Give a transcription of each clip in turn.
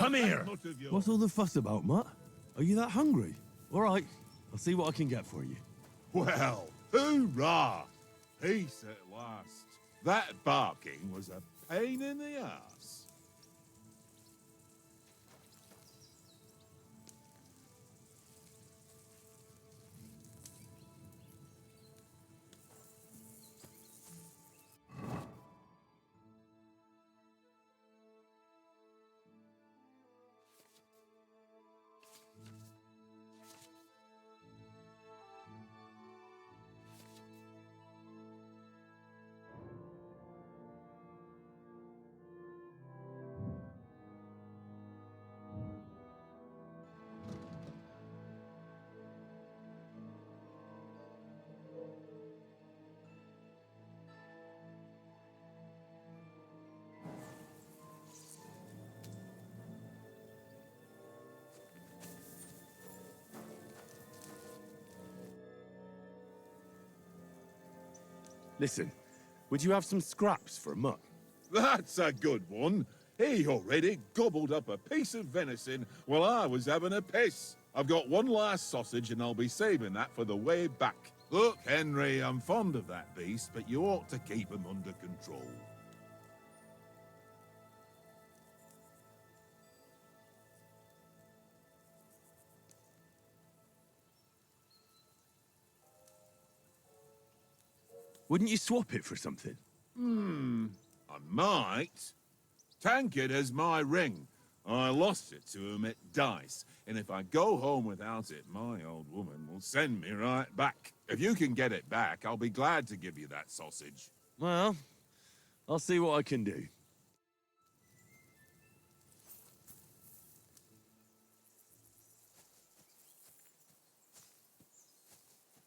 Come here! What's all the fuss about, Mutt? Are you that hungry? All right, I'll see what I can get for you. Well, hoorah! Peace at last. That barking was a pain in the ass. Listen, would you have some scraps for a mutt? That's a good one. He already gobbled up a piece of venison while I was having a piss. I've got one last sausage and I'll be saving that for the way back. Look, Henry, I'm fond of that beast, but you ought to keep him under control. Wouldn't you swap it for something? I might. Tankard has my ring. I lost it to him at dice, and if I go home without it, my old woman will send me right back. If you can get it back, I'll be glad to give you that sausage. Well, I'll see what I can do.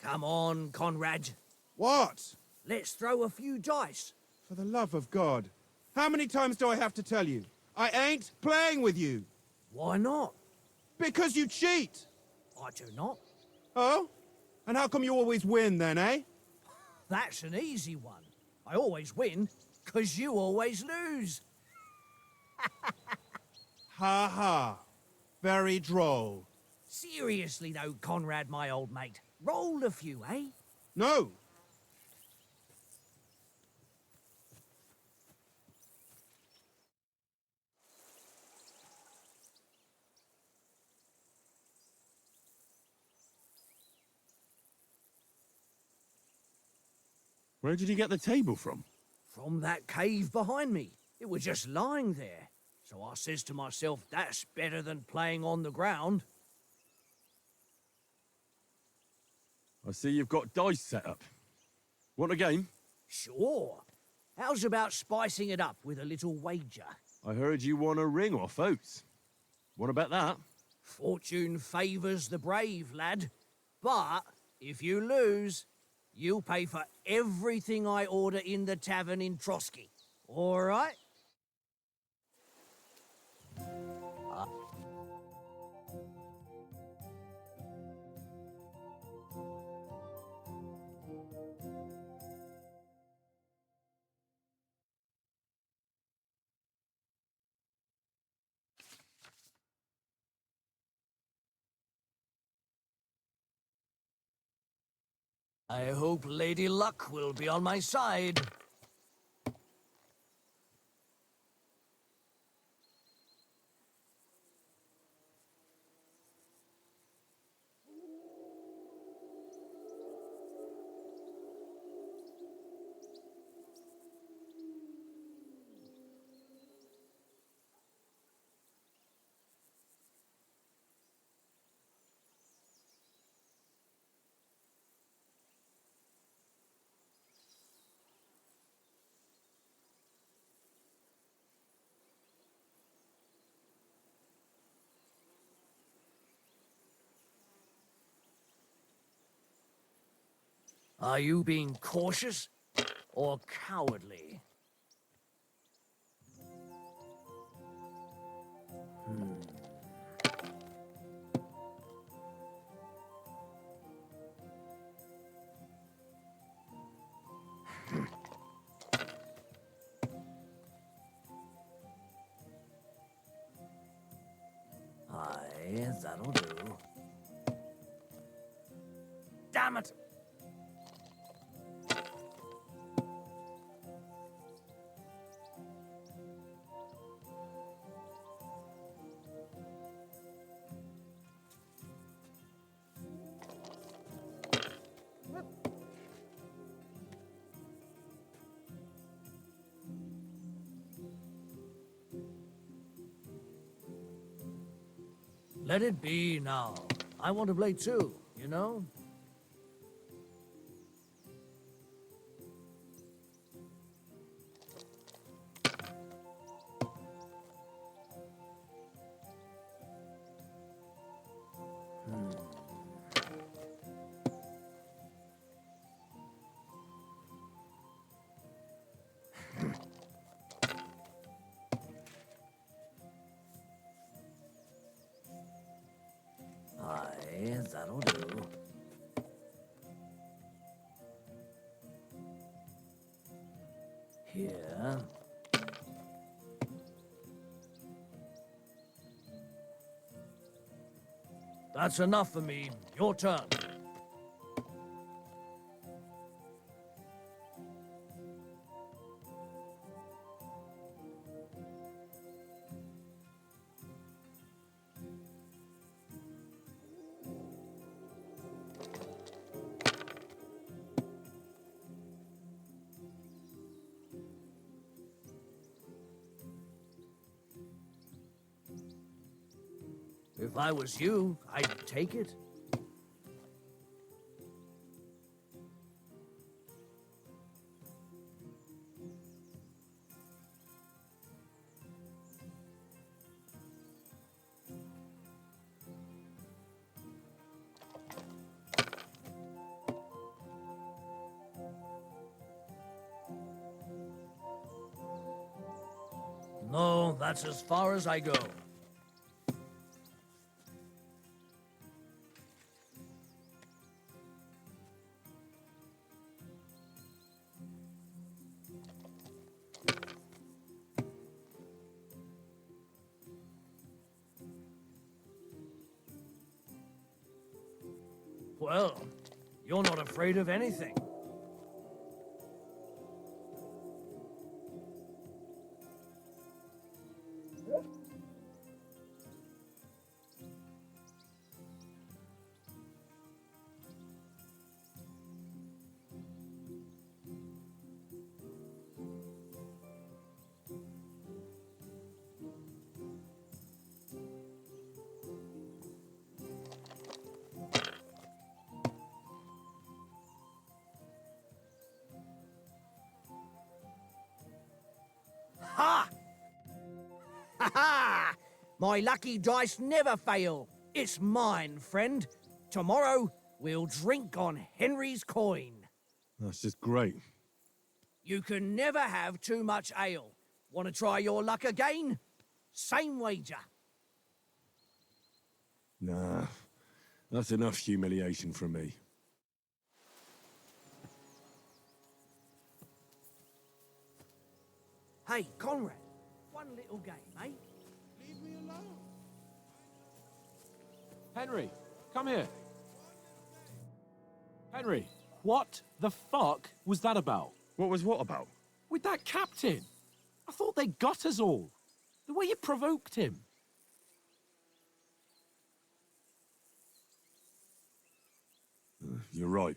Come on, Conrad. What? Let's throw a few dice. For the love of God. How many times do I have to tell you? I ain't playing with you. Why not? Because you cheat. I do not. Oh? And how come you always win then, eh? That's an easy one. I always win, 'cause you always lose. Ha ha. Very droll. Seriously though, Conrad, my old mate. Roll a few, eh? No. Where did you get the table from? From that cave behind me. It was just lying there. So I says to myself, that's better than playing on the ground. I see you've got dice set up. Want a game? Sure. How's about spicing it up with a little wager? I heard you won a ring off Oates. Want to bet that? Fortune favours the brave, lad. But if you lose, you'll pay for everything I order in the tavern in Trotsky. All right? I hope Lady Luck will be on my side. Are you being cautious or cowardly? that'll do. Damn it! Let it be now. I want to play too, you know? Aye, that'll do. Here. That's enough for me. Your turn. If I was you, I'd take it. No, that's as far as I go. Well, you're not afraid of anything. Ha! Ha ha! My lucky dice never fail. It's mine, friend. Tomorrow, we'll drink on Henry's coin. That's just great. You can never have too much ale. Want to try your luck again? Same wager. Nah, that's enough humiliation from me. Hey, Conrad, one little game, eh? Leave me alone. Henry, come here. Henry, what the fuck was that about? What was what about? With that captain? I thought they got us all. The way you provoked him. You're right.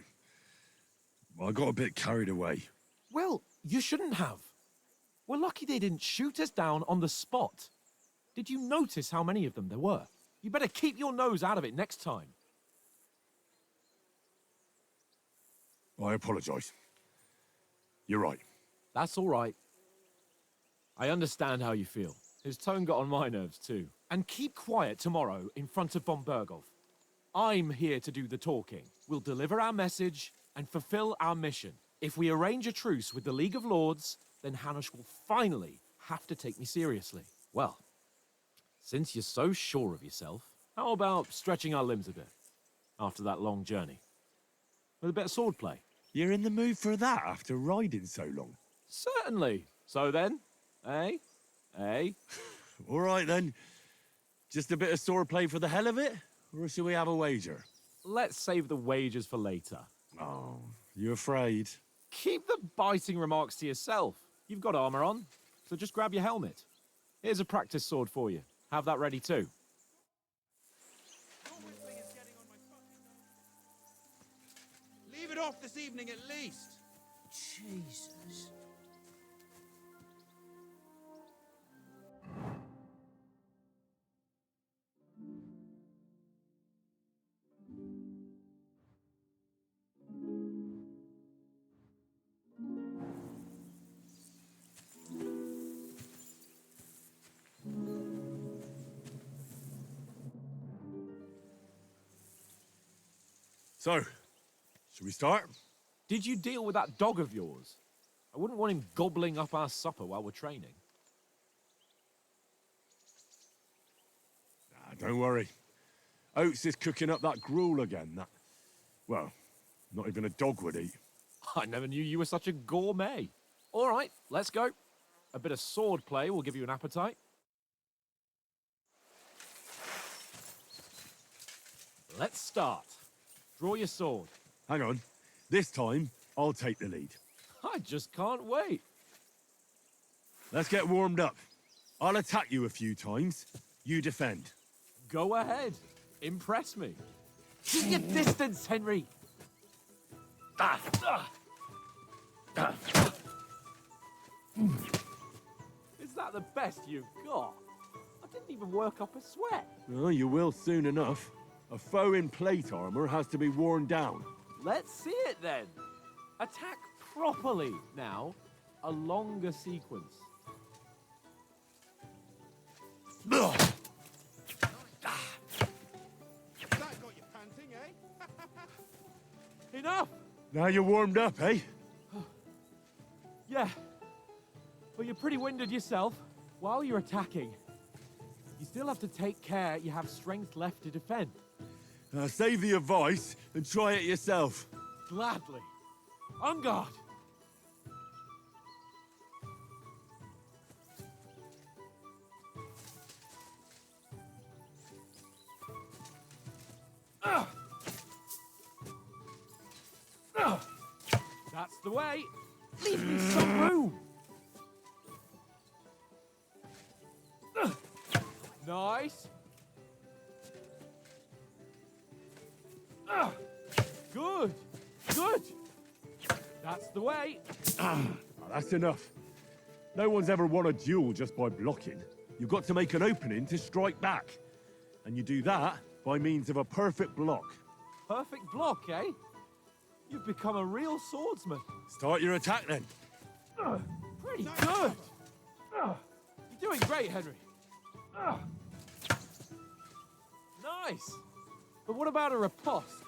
I got a bit carried away. Well, you shouldn't have. We're lucky they didn't shoot us down on the spot. Did you notice how many of them there were? You better keep your nose out of it next time. I apologize. You're right. That's all right. I understand how you feel. His tone got on my nerves too. And keep quiet tomorrow in front of von Berghoff. I'm here to do the talking. We'll deliver our message and fulfill our mission. If we arrange a truce with the League of Lords, then Hanush will finally have to take me seriously. Well, since you're so sure of yourself, how about stretching our limbs a bit after that long journey? With a bit of swordplay? You're in the mood for that after riding so long? Certainly. So then, eh? Eh? All right then. Just a bit of swordplay for the hell of it? Or should we have a wager? Let's save the wagers for later. Oh, you afraid? Keep the biting remarks to yourself. You've got armor on, so just grab your helmet. Here's a practice sword for you. Have that ready too. Leave it off this evening at least. Jesus. So, should we start? Did you deal with that dog of yours? I wouldn't want him gobbling up our supper while we're training. Don't worry. Oates is cooking up that gruel again, that... Well, not even a dog would eat. I never knew you were such a gourmet. All right, let's go. A bit of sword play will give you an appetite. Let's start. Draw your sword. Hang on. This time, I'll take the lead. I just can't wait. Let's get warmed up. I'll attack you a few times. You defend. Go ahead. Impress me. Keep your distance, Henry. Is that the best you've got? I didn't even work up a sweat. Oh, you will soon enough. A foe in plate armor has to be worn down. Let's see it then. Attack properly. Now, a longer sequence. That got you panting, eh? Enough! Now you're warmed up, eh? Yeah. But you're pretty winded yourself. While you're attacking, you still have to take care you have strength left to defend. Save the advice and try it yourself. Gladly. On guard. That's the way. Leave me some room. Nice. Good. Good. That's the way. That's enough. No one's ever won a duel just by blocking. You've got to make an opening to strike back. And you do that by means of a perfect block. Perfect block, eh? You've become a real swordsman. Start your attack then. Pretty good. You're doing great, Henry. Nice. But what about a riposte?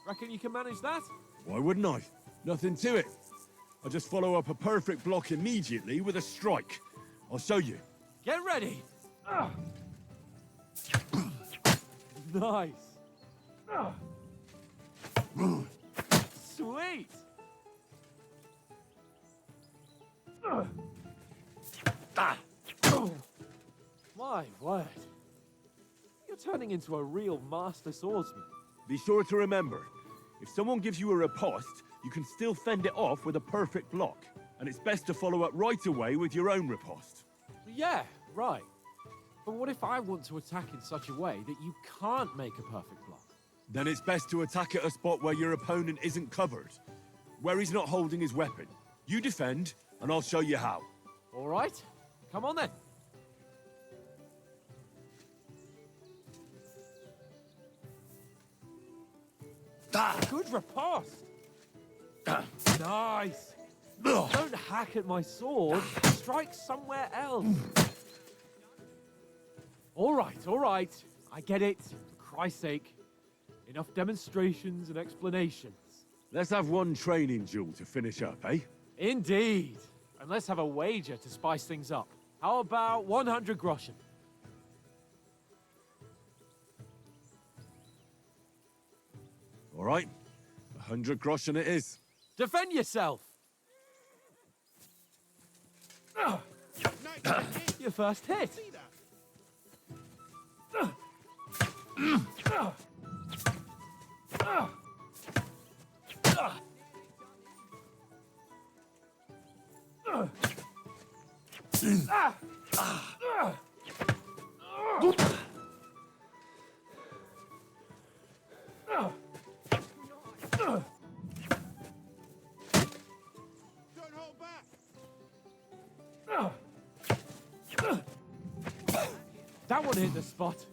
Reckon you can manage that? Why wouldn't I? Nothing to it. I just follow up a perfect block immediately with a strike. I'll show you. Get ready. Nice. Sweet. My word. You're turning into a real master swordsman. Be sure to remember, if someone gives you a riposte, you can still fend it off with a perfect block. And it's best to follow up right away with your own riposte. Yeah, right. But what if I want to attack in such a way that you can't make a perfect block? Then it's best to attack at a spot where your opponent isn't covered, where he's not holding his weapon. You defend, and I'll show you how. All right. Come on then. Good riposte. Nice. Don't hack at my sword. Strike somewhere else. All right. I get it. For Christ's sake. Enough demonstrations and explanations. Let's have one training duel to finish up, eh? Indeed. And let's have a wager to spice things up. How about 100 groschen? All right. 100 groschen it is. Defend yourself. Nice. Your first hit. See that? Don't hold back! That one hit the spot.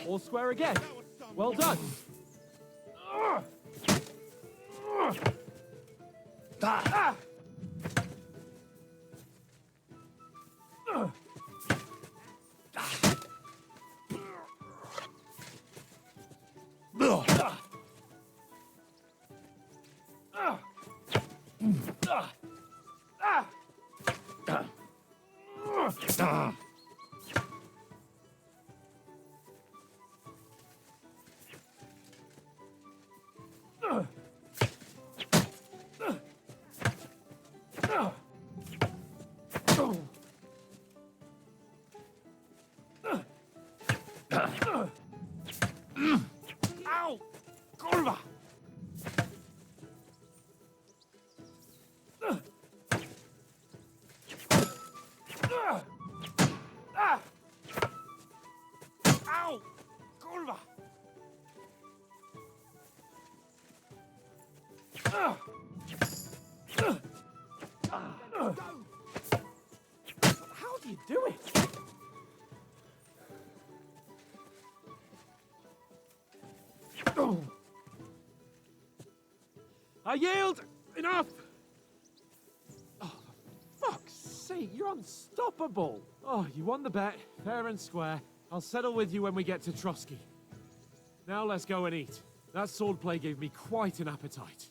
All square again. Well done. Ow! Kurwa! Ow! Kurwa! How do you do it? I yield! Enough! Oh, for fuck's sake, you're unstoppable! Oh, you won the bet, fair and square. I'll settle with you when we get to Trotsky. Now let's go and eat. That swordplay gave me quite an appetite.